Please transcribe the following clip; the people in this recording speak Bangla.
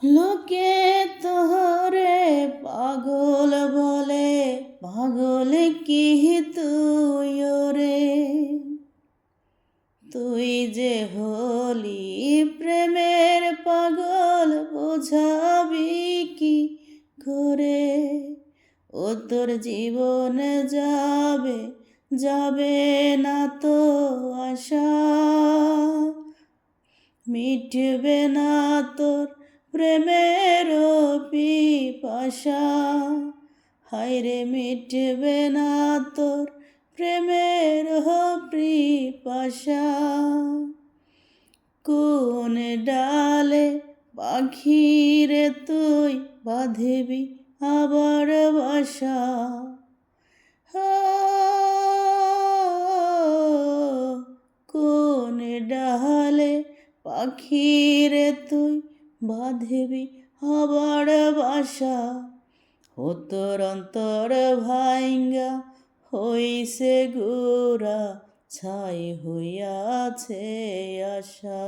লোকে তোরে পাগল বলে, পাগল কি তুই রে? তুই যে হলি প্রেমের পাগল, বোঝাবি কি করে? ও তোর জীবন যাবে, যাবে না তো আশা, মিটবে না তোর প্রেমের পিপাসা। হায়রে মিটবে না তোর প্রেমের পিপাসা। কোন ডালে পাখিরে তুই বাঁধবি আবার বাসা? কোন ডালে পাখিরে তুই বাঁধবি আবার বাসা? ও তোর অন্তর ভাইঙ্গা হইছে গুড়া, ছাই হইয়াছে আশা।